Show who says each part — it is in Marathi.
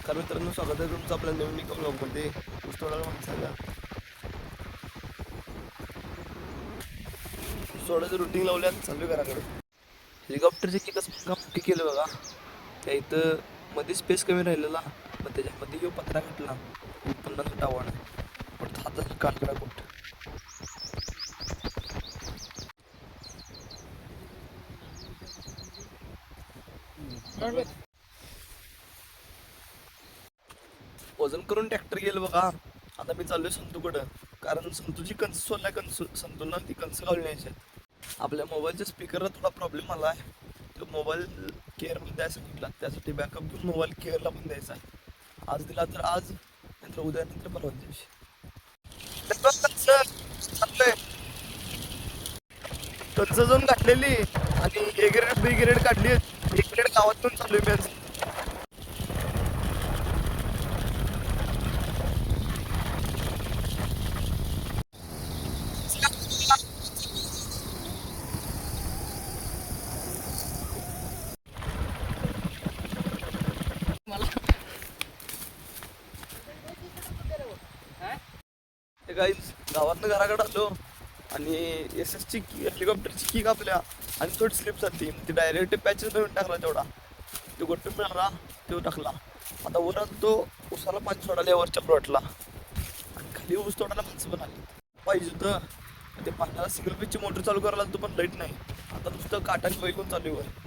Speaker 1: नमस्कार मित्रांनो, स्वागत आहे तुमचं आपल्या नवीन एका ब्लॉगमध्ये. ऊसतोडाला माणसाला सोडाचं रुटीन लावल्यात, चालू घराकडे. हेलिकॉप्टरचे की कसं काम मोठी केलं बघा. त्या इथं मध्ये स्पेस कमी राहिलेला, मग त्याच्यामध्ये जो पत्रा घातला उत्पन्नाचं टावण पण हातात काढला कुठं. वजन करून ट्रॅक्टर गेलं बघा. आता मी चाललोय संतूकडं, कारण संतूची कणस सोडलाय. संतूला ती कणस घालून यायची आहेत. आपल्या मोबाईलच्या स्पीकरला थोडा प्रॉब्लेम आला आहे. तो मोबाईल केअरमध्ये द्यायला सांगितला, त्यासाठी बॅकअप घेऊन मोबाईल केअरला पण द्यायचा आहे. आज दिला तर आज, नंतर उद्या, नंतर परवा दिवशी. कणस जाऊन घातलेली आणि ए ग्रेड बी ग्रेड काढली. एक ग्रेड गावातून चालू आहे मी. गाईज गावातनं घराकडे आलो आणि एसएसची हेलिकॉप्टरची की कापल्या आणि थोडी स्लिप जाते. ती डायरेक्ट पॅचेस नवीन टाकला तेवढा. तो गोट्ट मिळाला, तो टाकला. आता वरात तो उसाला पाणी सोडायला वरच्या प्लॉटला, आणि खाली ऊस तोडायला माणसं पण आली पाहिजे होतं. ते पाण्याला सिंगल पिचची मोटर चालू करायला तो पण लाईट नाही. आता नुसतं काटाने बैल चालू आहे.